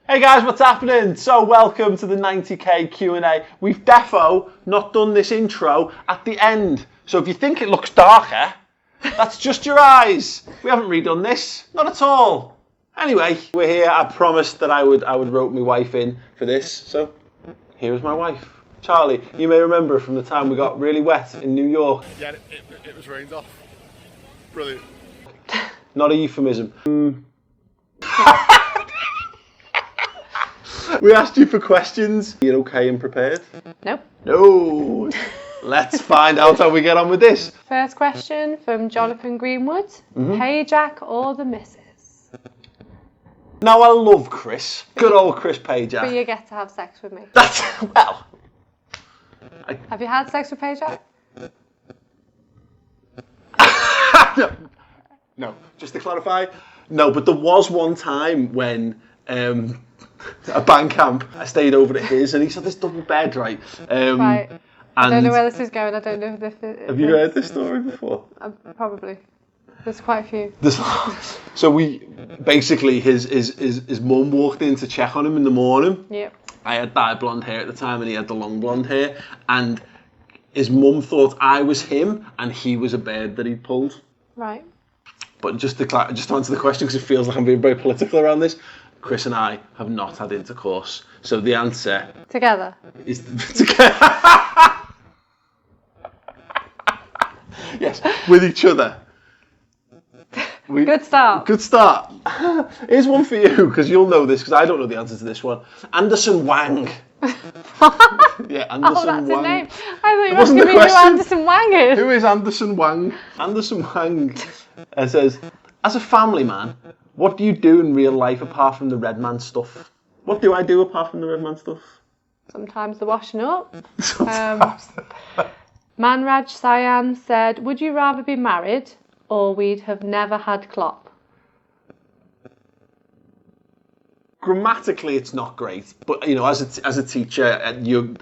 Hey guys, what's happening? So welcome to the 90k Q&A. We've defo not done this intro at the end. So if you think it looks darker, that's just your eyes. We haven't redone this, not at all. Anyway, we're here. I promised that I would rope my wife in for this. So here is my wife. Charlie, you may remember from the time we got really wet in New York. Yeah, it was rained off. Brilliant. Not a euphemism. We asked you for questions. You're okay and prepared? Nope. No. Let's find out how we get on with this. First question from Jonathan Greenwood. Hey Jack or the missus? Now I love Chris. Good old Chris Pajak. But you get to have sex with me. That's, well. Have you had sex with Pajak? No, just to clarify, no, but there was one time when at band camp, I stayed over at his and he's had this double bed, right? Right. I don't know where this is going. I don't know if have you heard this story before? Probably. There's quite a few. So we basically his mum walked in to check on him in the morning. Yep. I had dyed blonde hair at the time and he had the long blonde hair, and his mum thought I was him and he was a bird that he'd pulled. Right. But just to answer the question, because it feels like I'm being very political around this, Chris and I have not had intercourse. So the answer Together. is together. Yes, with each other. Good start. Good start. Here's one for you, because you'll know this, because I don't know the answer to this one. Anderson Wang. Yeah, Anderson Oh, that's Wang. a name. I thought you were Wasn't asking me the who question. Anderson Wang is. Who is Anderson Wang? Anderson Wang says, as a family man, what do you do in real life apart from the Redman stuff? What do I do apart from the Redman stuff? Sometimes the washing up. Sometimes. Manraj Cyan said, would you rather be married or we'd have never had Klopp? Grammatically, it's not great, but you know, as a teacher,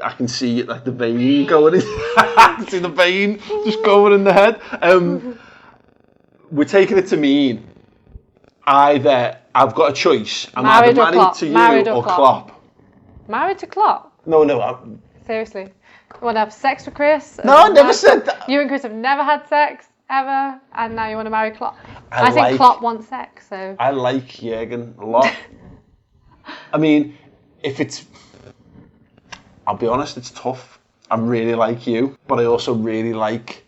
I can see like the vein going in. I can see the vein just going in the head. We're taking it to mean either I've got a choice. I'm either married to you or Klopp. Married to Klopp? No. Seriously. You want to have sex with Chris? No, I never said that. You and Chris have never had sex, ever, and now you want to marry Klopp. I think Klopp wants sex, so... I like Jurgen a lot. I mean, I'll be honest, it's tough. I really like you, but I also really like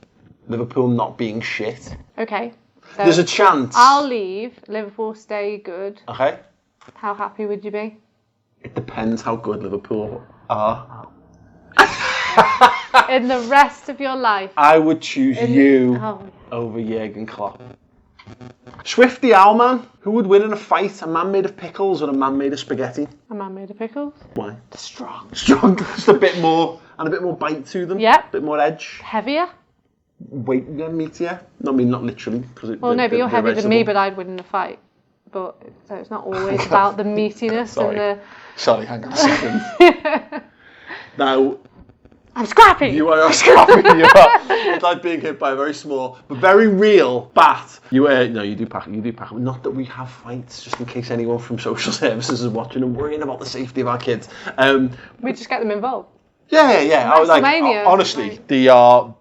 Liverpool not being shit. Okay. So there's a chance. I'll leave, Liverpool stay good. Okay. How happy would you be? It depends how good Liverpool are. In the rest of your life. I would choose you over Jurgen Klopp. Swifty Owlman, who would win in a fight? A man made of pickles or a man made of spaghetti? A man made of pickles. Why? They're strong. Strong, just a bit more, and a bit more bite to them. Yep. A bit more edge. Heavier? Weight, meatier. I mean, not literally. Well, no, but you're heavier than me, but I'd win in a fight. But so it's not always about the meatiness and the... Sorry, hang on a second. Now... I'm scrappy! You are scrappy, you are. It's like being hit by a very small, but very real bat. You do pack. Not that we have fights, just in case anyone from social services is watching and worrying about the safety of our kids. We just get them involved. Yeah. Honestly, like... they are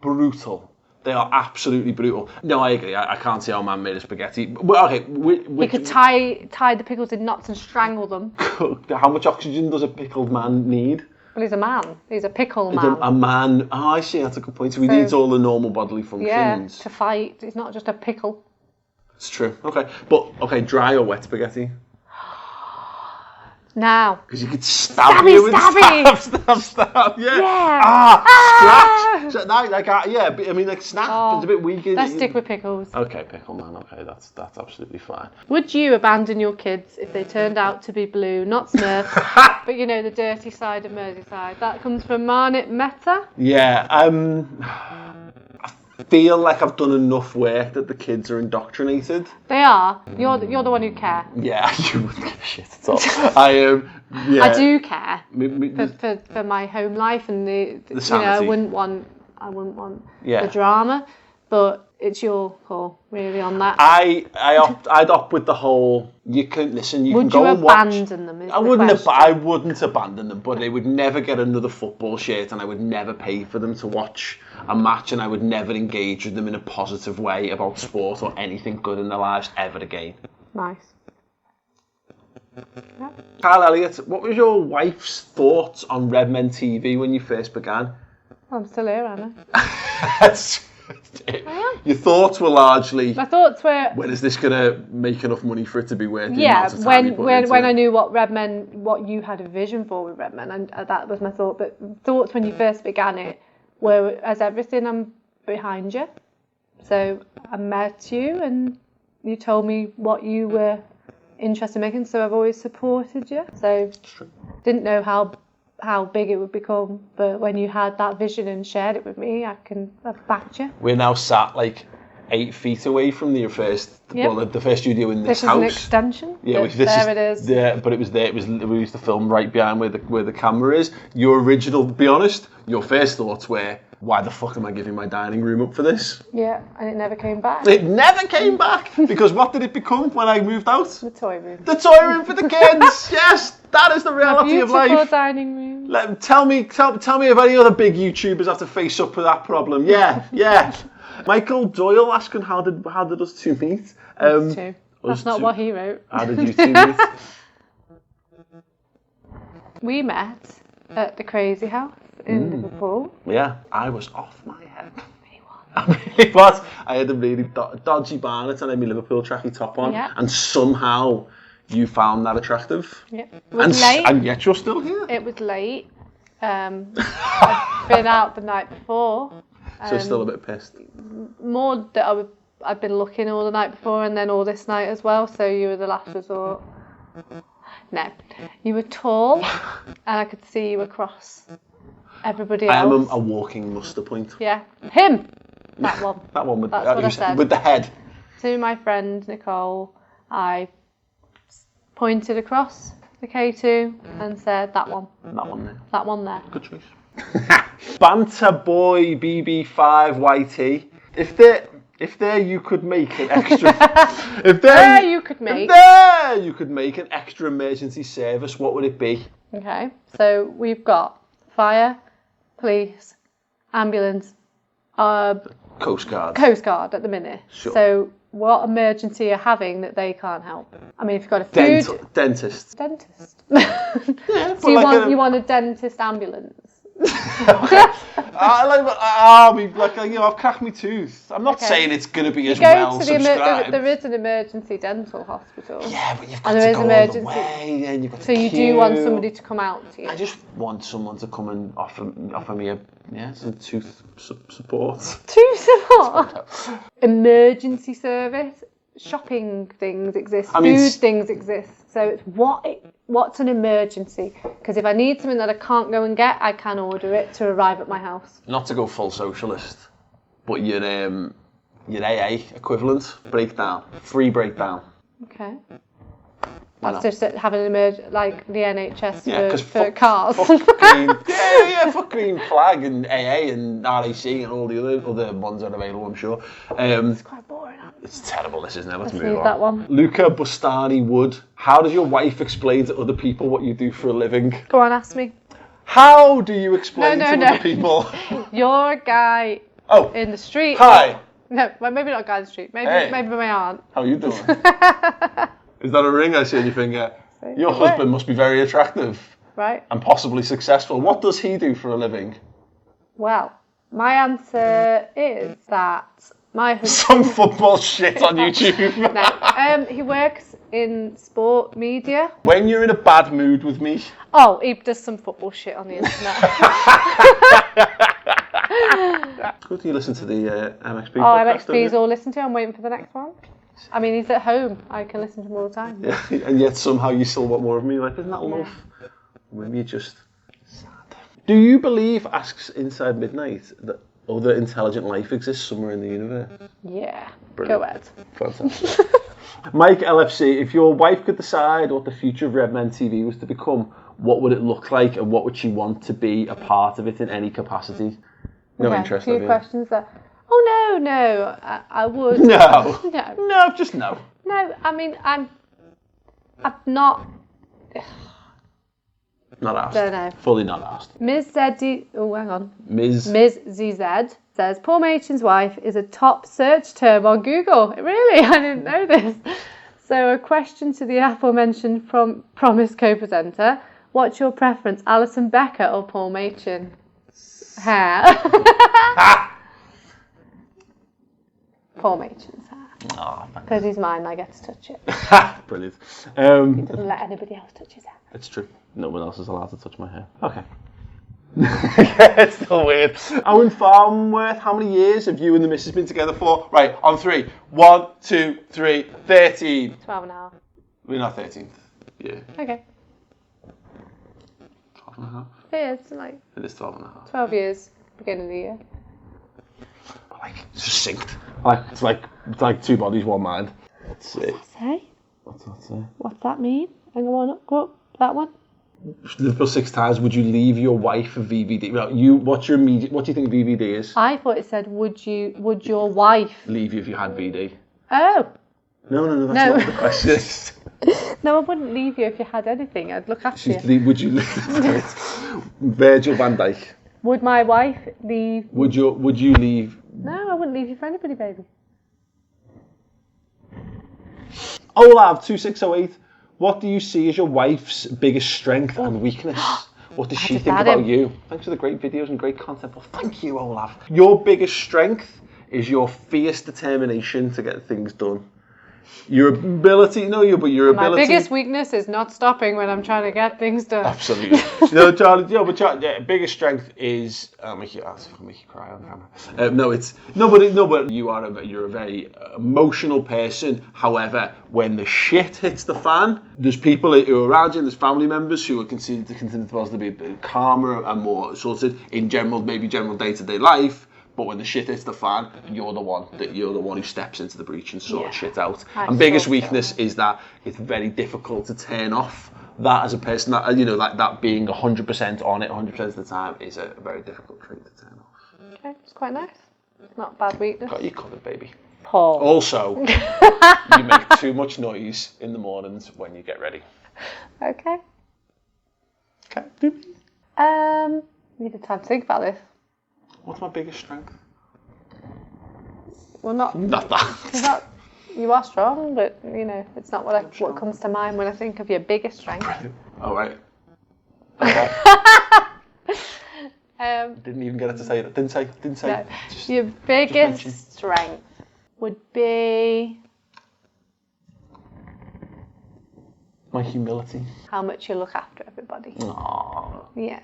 brutal. They are absolutely brutal. No, I agree. I can't see how a man made of spaghetti. Well, okay, he could tie the pickles in knots and strangle them. How much oxygen does a pickled man need? Well, he's a man. He's a pickle man. A man. Oh, I see. That's a good point. So he needs all the normal bodily functions. Yeah, to fight. He's not just a pickle. It's true. Okay, dry or wet spaghetti? Now. Because you could stab you and stab. Yeah. Scratch. So, I mean, like snap. Oh, it's a bit weak. Let's stick with pickles. Okay, pickle man. Okay, that's absolutely fine. Would you abandon your kids if they turned out to be blue? Not Smurfs, but you know, the dirty side of Merseyside. That comes from Marnit Meta. Yeah. I feel like I've done enough work that the kids are indoctrinated. They are. You're the one who care. Yeah, you wouldn't give a shit at all. I do care for my home life and the sanity. I wouldn't want the drama, but it's your call, really, on that. I'd opt with the whole. You can listen. You can Would go you and watch. abandon them? Is I the wouldn't. question. I wouldn't abandon them, but they would never get another football shirt, and I would never pay for them to watch a match, and I would never engage with them in a positive way about sport or anything good in their lives ever again. Nice. Yeah. Kyle Elliott, what was your wife's thoughts on Redman TV when you first began? I'm still here, aren't I? Your thoughts were largely. My thoughts were. When is this gonna make enough money for it to be worth the Yeah, amount of time you put into when it? I knew what you had a vision for with Redman, and that was my thought. But thoughts when you first began it were, as everything, I'm behind you. So I met you, and you told me what you were interested in making. So I've always supported you. So didn't know how big it would become, but when you had that vision and shared it with me, I've backed you. We're now sat like 8 feet away from the first, the first studio in this house. This is an extension. Yeah, There it is. Yeah, but it was there. We used to film right behind where the camera is. Your original, be honest, your first thoughts were, why the fuck am I giving my dining room up for this? Yeah, and it never came back. It never came back because what did it become when I moved out? The toy room. The toy room for the kids. Yes, that is the reality of life. Beautiful dining room. Tell me if any other big YouTubers have to face up with that problem. Yeah. Michael Doyle asking how did us two meet? Two. That's not what he wrote. How did you two meet? We met at the Crazy House in Liverpool. Yeah, I was off my head. It was. I had a really dodgy barnet and I had my Liverpool tracky top on, and somehow you found that attractive. Yeah, it was late. And yet you're still here. It was late. I'd been out the night before. So still a bit pissed. More that I'd been looking all the night before and then all this night as well. So you were the last resort. No, you were tall, and I could see you across everybody else. I am a walking muster point. Yeah, him. That one. That one with, That's what I said. with the head. To my friend Nicole, I pointed across the K2 and said, that one. That one there. That one there. Good choice. Banter Boy BB5YT. If there you could make an extra. if there you could make an extra emergency service, what would it be? Okay, so we've got fire, police, ambulance, Coast Guard. Coast Guard at the minute. Sure. So what emergency you're having that they can't help? I mean, if you've got a food... Dentist. Dentist. Yeah, so you want a dentist ambulance? I've cracked my tooth. I'm not saying it's going to be as well subscribed. There is an emergency dental hospital. Yeah, but you've got to go all the way, and you've got to So you do want somebody to come out to you? I just want someone to come and offer me some tooth support. Tooth support? Emergency service. Shopping things exist. Food things exist. So it's what's an emergency? Because if I need something that I can't go and get, I can order it to arrive at my house. Not to go full socialist, but your AA equivalent breakdown, free breakdown. Okay. That's just having an like the NHS for cars. Fuck Green Flag and AA and RAC and all the other ones that are available, I'm sure. It's quite boring. It's terrible, this, isn't it? Let's move leave on. that one. Luca Bustani Wood. How does your wife explain to other people what you do for a living? Go on, ask me. How do you explain to other people? You're a guy in the street. Hi. No, well, maybe not a guy in the street. Maybe my aunt. How are you doing? Is that a ring I see on your finger? Your husband must be very attractive. Right. And possibly successful. What does he do for a living? Well, my answer is that my husband... Some football shit on YouTube. No, he works in sport media. When you're in a bad mood with me... Oh, he does some football shit on the internet. Good you listen to the MXP podcast. MXP's all listened to. I'm waiting for the next one. I mean, he's at home. I can listen to him all the time. Yeah, and yet somehow you still want more of me. Like, isn't that love? Maybe you're just sad. Do you believe, asks Inside Midnight, that other intelligent life exists somewhere in the universe? Yeah. Brilliant. Go ahead. Fantastic. Mike LFC, if your wife could decide what the future of Redman TV was to become, what would it look like and what would she want to be a part of it in any capacity? No interest, a few questions there. Oh no, I would. No. No. No, just no. No, I mean, I'm not. Not asked. Don't know. Fully not asked. Ms. ZD. Oh, hang on. Ms. ZZ says Paul Machin's wife is a top search term on Google. Really? I didn't know this. So a question to the aforementioned Promise co-presenter. What's your preference, Alison Becker or Paul Machin? Hair. Paul Machin's hair. Oh, Because he's mine, I get to touch it. brilliant. He doesn't let anybody else touch his hair. It's true. No one else is allowed to touch my hair. Okay. It's still weird. Owen Farnworth, how many years have you and the missus been together for? Right, on 3. 1, 2, 3, 13. 12 and a half. We're not 13th. Yeah. Okay. 12 and a half. It's like It is 12 and a half. 12 years, beginning of the year. Like, succinct. It's like two bodies, one mind. Let's see. Say? What's that say? What's that mean? Hang on, go up. That one? Liverpool 6 times. Would you leave your wife for VVD? Well, what do you think VVD is? I thought it said, would your wife Leave you if you had VD. Oh. No, that's No. not the question. No, I wouldn't leave you if you had anything. I'd look after you. Would you leave? Virgil van Dijk. Would my wife leave? Would you leave? No, I wouldn't leave you for anybody, baby. Olav 2608. What do you see as your wife's biggest strength and weakness? What does she just think had about him. you? Thanks for the great videos and great content. Well, thank you, Olav. Your biggest strength is your fierce determination to get things done. Your ability, your ability. My biggest weakness is not stopping when I'm trying to get things done. Absolutely. Charlie, biggest strength is make you cry on camera. But you're a very emotional person. However, when the shit hits the fan, there's people who are around you, and there's family members who are considered themselves to be a bit calmer and more sorted in general day-to-day life. But when the shit hits the fan, you're the one who steps into the breach and sorts shit out. And biggest weakness is that it's very difficult to turn off that as a person. That that being 100% on it 100% of the time is a very difficult trait to turn off. Okay, it's quite nice. Not a bad weakness. Got you covered, baby. Paul. Also, you make too much noise in the mornings when you get ready. Okay. Okay. Needed time to think about this. What's my biggest strength? Well, not that. You are strong, but it's not what comes to mind when I think of your biggest strength. All right. Okay. Didn't even get it to say that. Didn't say. No. Your biggest strength would be my humility. how much you look after everybody. Aww. Yeah.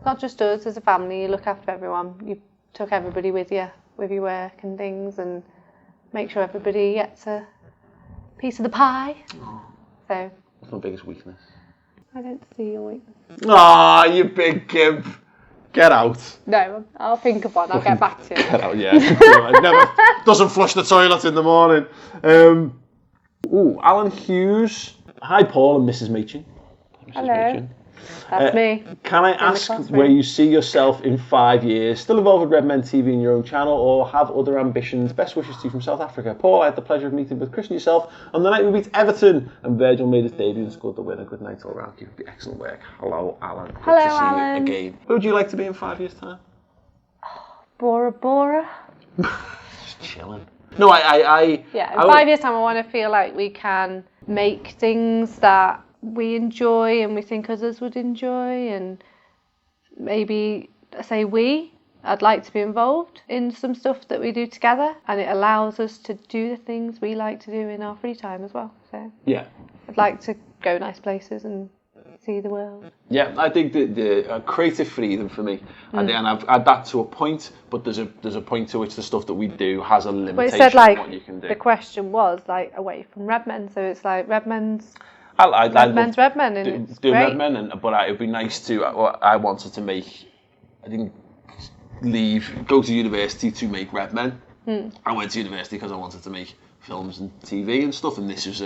Not just us as a family, you look after everyone. You took everybody with you your work and things, and make sure everybody gets a piece of the pie. Aww. So. What's my biggest weakness? I don't see your weakness. Ah, you big gimp. Get out. No, I'll think of one. I'll get back to you. Get out, yeah. Never doesn't flush the toilet in the morning. Alan Hughes. Hi, Paul and Mrs. Machin. Hello. That's me. Can I ask where you see yourself in 5 years? Still involved with Redman TV and your own channel, or have other ambitions? Best wishes to you from South Africa. Paul, I had the pleasure of meeting with Chris and yourself on the night we beat Everton, and Virgil made his debut and scored the winner. Good night all round. Keep up the excellent work. Hello, Alan. Good Hello, to see Alan. you again. Who would you like to be in 5 years' time? Bora. Just chilling. No, in 5 years' time, I want to feel like we can make things that we enjoy and we think others would enjoy, and maybe I'd like to be involved in some stuff that we do together, and it allows us to do the things we like to do in our free time as well. So yeah, I'd like to go nice places and see the world. Yeah, I think the creative freedom for me, and I've had that to a point, but there's a point to which the stuff that we do has a limitation. But it said on what you can do. the question was away from Redman, so it's like Redman's. Redman's Redman, and it's doing great. Redman, but it would be nice to. I wanted to make. I didn't go to university to make Redman. I went to university because I wanted to make films and TV and stuff, and this was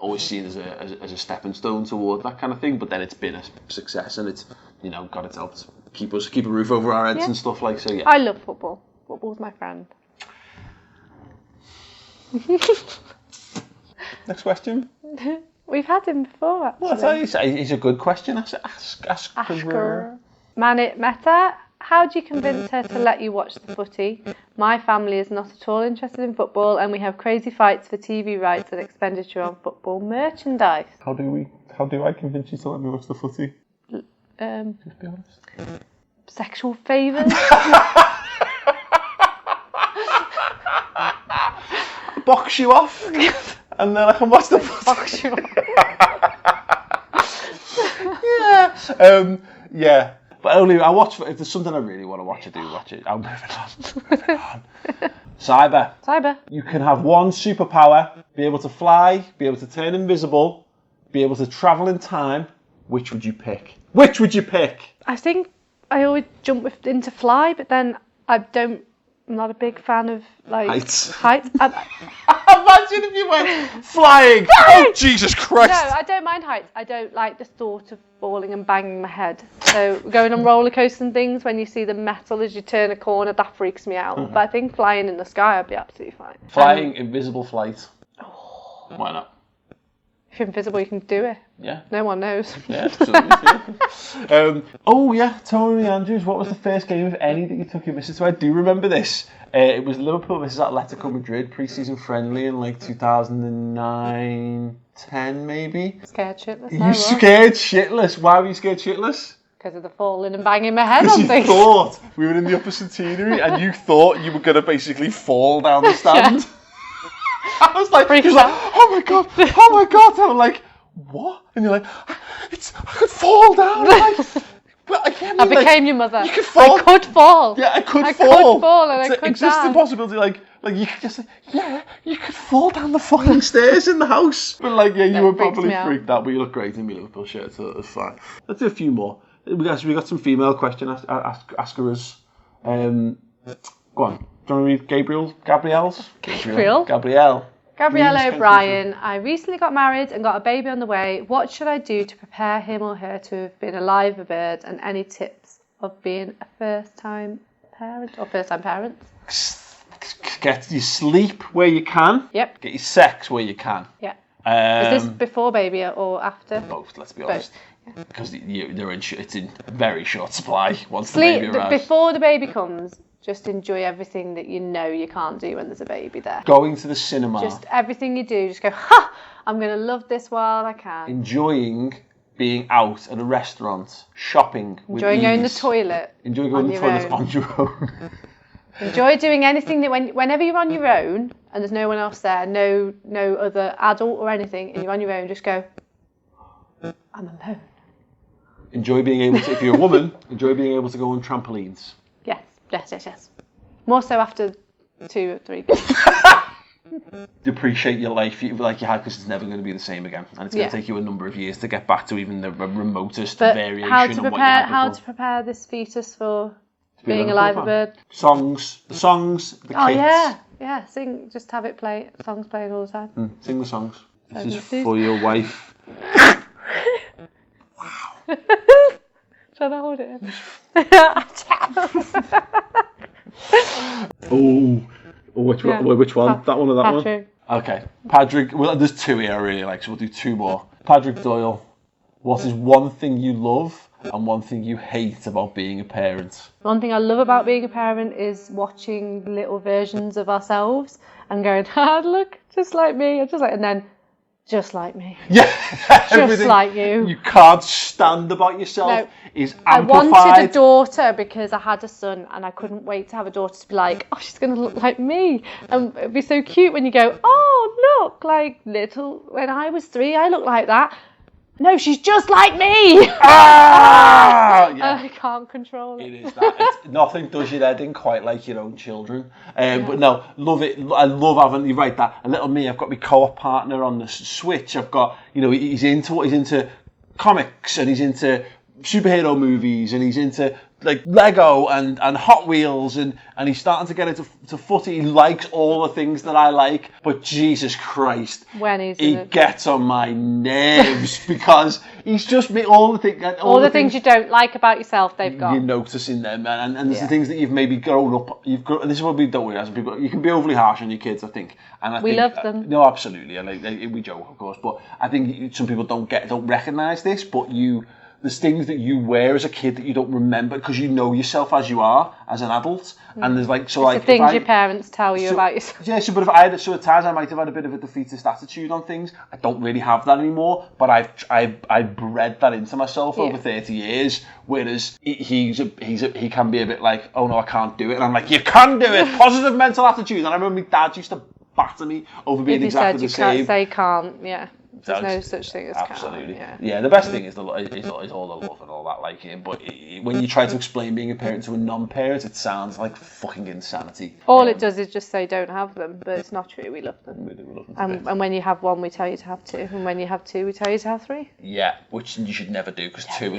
always seen as a stepping stone toward that kind of thing. But then it's been a success, and it's got its helped keep a roof over our heads and stuff like so. Yeah, I love football. Football's my friend. Next question. We've had him before, actually. Well, that's how he's a good question. Asker. Manit Meta, how do you convince her to let you watch the footy? My family is not at all interested in football, and we have crazy fights for TV rights and expenditure on football merchandise. How do I convince you to let me watch the footy? Just be honest. Sexual favours? Box you off, and then I can watch the footy. Box you off. Yeah. But only I watch. If there's something I really want to watch, I do watch it. I'm moving on. Cyber. You can have one superpower: be able to fly, be able to turn invisible, be able to travel in time. Which would you pick? I think I always jump into fly, but then I'm not a big fan of heights. Imagine if you went flying. Oh, Jesus Christ. No, I don't mind heights. I don't like the thought of falling and banging my head. So going on roller coasters and things, when you see the metal as you turn a corner, that freaks me out. But I think flying in the sky, I'd be absolutely fine. Flying, invisible flight. Why not? If you're invisible, you can do it. Yeah. No one knows. Yeah, absolutely. Tony Andrews, what was the first game, if any, that you took your missus to? I do remember this. It was Liverpool versus Atletico Madrid, pre-season friendly in 2009, 10 maybe. Scared shitless. You scared shitless? Why were you scared shitless? Because of the falling and banging my head on Because you things. thought we were in the upper centenary and you thought you were going to basically fall down the stand. Yeah. I was like, oh my god, and I'm like, what? And you're like, I could fall down. I became your mother. You could fall. I could fall. Yeah, I could fall. I could fall and I could existing die. Possibility, you could just say, you could fall down the fucking stairs in the house. But you were probably freaked out, but you look great in your Liverpool shirt, so it's fine. Let's do a few more. We got some female question askers. Go on. Do you want to read Gabrielle's? Gabrielle O'Brien, I recently got married and got a baby on the way. What should I do to prepare him or her to have been a live bird, and any tips of being a first-time parent or first-time parents? Get your sleep where you can. Yep. Get your sex where you can. Yeah. Is this before baby or after? Both, let's be honest. Yeah. Because it's in very short supply once Sleep, the baby arrives. Before the baby comes, just enjoy everything that you know you can't do when there's a baby there. Going to the cinema. Just everything you do, just go, I'm going to love this while I can. Enjoying being out at a restaurant, shopping with Enjoying ease. going to the toilet. Enjoying going to the toilet on your own. Enjoy doing anything that whenever you're on your own and there's no one else there, no other adult or anything, and you're on your own, just go, I'm alone. Enjoy being able to, if you're a woman, enjoy being able to go on trampolines. Yes. More so after 2 or 3 kids. Appreciate your life like you had, because it's never going to be the same again, and it's going to take you a number of years to get back to even the remotest variation how of what you had before. How to prepare this fetus for being a live bird? The songs, the kits. Oh yeah. Sing, just have it play. Songs playing all the time. Sing the songs. This is for your wife. Wow. Trying to hold it in. Which one? That one or that Patrick. one? Okay. Patrick, well, there's 2 here I really like, so we'll do 2 more. Patrick Doyle, what is one thing you love and one thing you hate about being a parent? One thing I love about being a parent is watching little versions of ourselves and going, look, just like me, and then just like me. Yeah, just like you. You can't stand about yourself is amplified. I wanted a daughter because I had a son and I couldn't wait to have a daughter to be like, oh, she's going to look like me. And it'd be so cute when you go, oh, look, when I was 3, I looked like that. No, she's just like me. Yeah. I can't control it. It is that. Nothing does your head in quite like your own children. But no, love it. I love having you write that. A little me. I've got my co-op partner on the Switch. I've got, he's into comics and he's into superhero movies and he's into like Lego and Hot Wheels, and he's starting to get into footy. He likes all the things that I like, but Jesus Christ, when he gets on my nerves because he's just all the things you don't like about yourself. They've got. You're noticing them, and there's the things that you've maybe grown up. And this is what we don't as people. You can be overly harsh on your kids, I think, and I think, love them. No, absolutely, and we joke, of course, but I think some people don't recognise this, but there's things that you wear as a kid that you don't remember because you know yourself as you are as an adult, and there's the things your parents tell you about yourself. Yeah, but at times I might have had a bit of a defeatist attitude on things. I don't really have that anymore, but I've bred that into myself over 30 years. Whereas he can be a bit like, oh no, I can't do it, and I'm like, you can do it. Positive mental attitude. And I remember my dad used to batter me over being exactly the same. If you said you can't say can't, yeah. There's no such thing as absolutely. Can't. Yeah, the best thing is all the love and all that, like it. But when you try to explain being a parent to a non-parent, it sounds like fucking insanity. All it does is just say don't have them, but it's not true. We love them. We love them. And when you have one, we tell you to have two, and when you have two, we tell you to have three. Yeah, which you should never do because two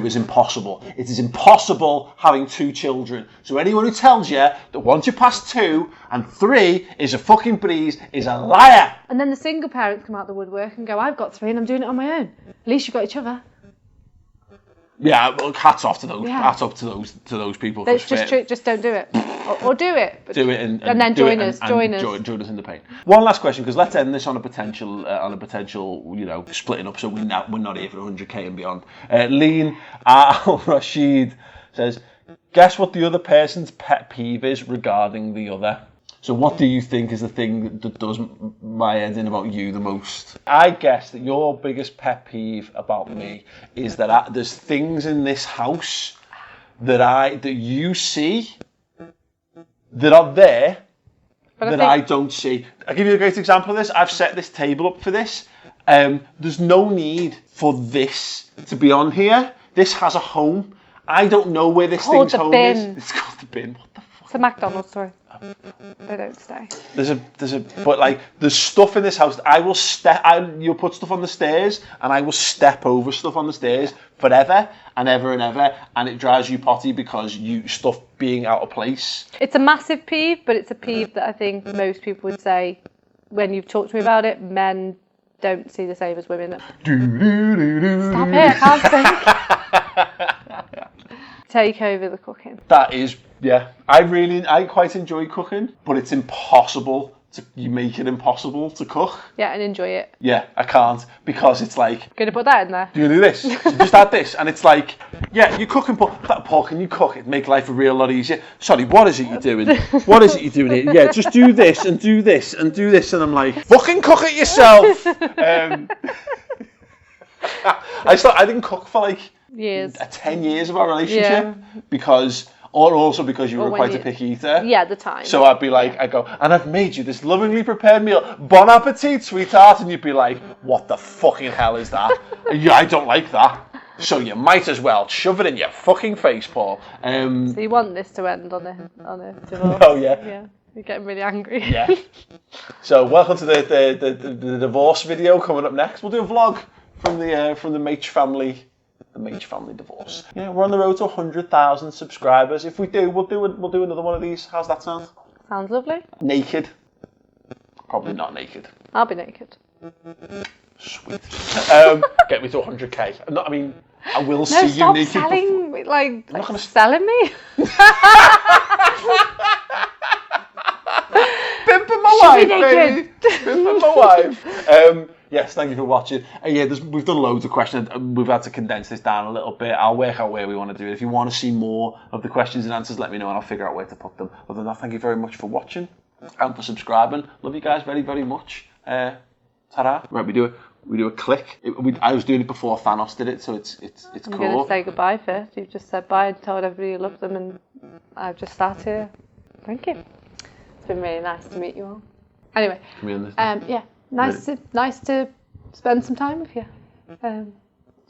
is impossible. It is impossible having two children. So anyone who tells you that once you pass 2 and 3 is a fucking breeze is a liar. And then the single parents come out the woodwork and go, I've got 3 and I'm doing it on my own. At least you've got each other. Yeah, well, hats off to those. Yeah. Hats off to those people. That's just true. Just don't do it, or do it. But do it and then join us. Join us in the pain. One last question, because let's end this on a potential, splitting up. So we're not here for 100k and beyond. Lean Al Rashid says, guess what the other person's pet peeve is regarding the other. So what do you think is the thing that does my head in about you the most? I guess that your biggest pet peeve about me is that there's things in this house that you see that are there that I don't see. I'll give you a great example of this. I've set this table up for this. There's no need for this to be on here. This has a home. I don't know where this thing's home is. It's called the bin. What the fuck? It's a McDonald's store. They don't stay. There's stuff in this house. You'll put stuff on the stairs, and I will step over stuff on the stairs forever and ever and ever, and it drives you potty because stuff being out of place. It's a massive peeve, but it's a peeve that I think most people would say when you've talked to me about it. Men don't see the same as women. Stop it! I can't think. Take over the cooking. That is. Yeah, I quite enjoy cooking, but it's impossible. You make it impossible to cook. Yeah, and enjoy it. Yeah, I can't because it's like... Gonna put that in there. You're gonna do this. So just add this. And it's like, yeah, you cook and put that pork and you cook it. Make life a real lot easier. Sorry, what is it you're doing? What is it you're doing here? Yeah, just do this and do this and do this. And I'm like, fucking cook it yourself. I didn't cook for like... years. 10 years of our relationship because you were quite a picky eater. Yeah, at the time. So I'd be like, I go, and I've made you this lovingly prepared meal. Bon appetit, sweetheart. And you'd be like, what the fucking hell is that? Yeah, I don't like that. So you might as well shove it in your fucking face, Paul. So you want this to end on a divorce? Oh yeah. Yeah. You're getting really angry. Yeah. So welcome to the divorce video coming up next. We'll do a vlog from the Maych family. The Maych family divorce. Yeah, we're on the road to 100,000 subscribers. If we do, we'll do another one of these. How's that sound? Sounds lovely. Naked. Probably not naked. I'll be naked. Sweet. Get me to 100k. I will see you naked. Stop selling me, selling me. Pimping my wife, baby. Pimping my wife. Yes, thank you for watching. We've done loads of questions. We've had to condense this down a little bit. I'll work out where we want to do it. If you want to see more of the questions and answers, let me know and I'll figure out where to put them. Other than that, thank you very much for watching and for subscribing. Love you guys very, very much. Ta-da. Right, we do a click. I was doing it before Thanos did it, so it's cool. I'm going to say goodbye first. You've just said bye and told everybody you love them, and I've just started here. Thank you. It's been really nice to meet you all. Anyway, yeah. Nice to spend some time with you. It's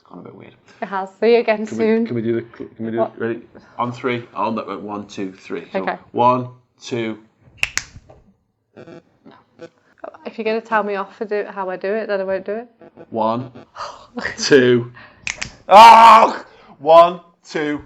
gone a bit weird. It has. See you again soon. Can we do it? Ready? On 3. On that. 1, 2, 3. So okay. 1, 2. If you're going to tell me off for how I do it, then I won't do it. 1, 2. Oh! 1, 2.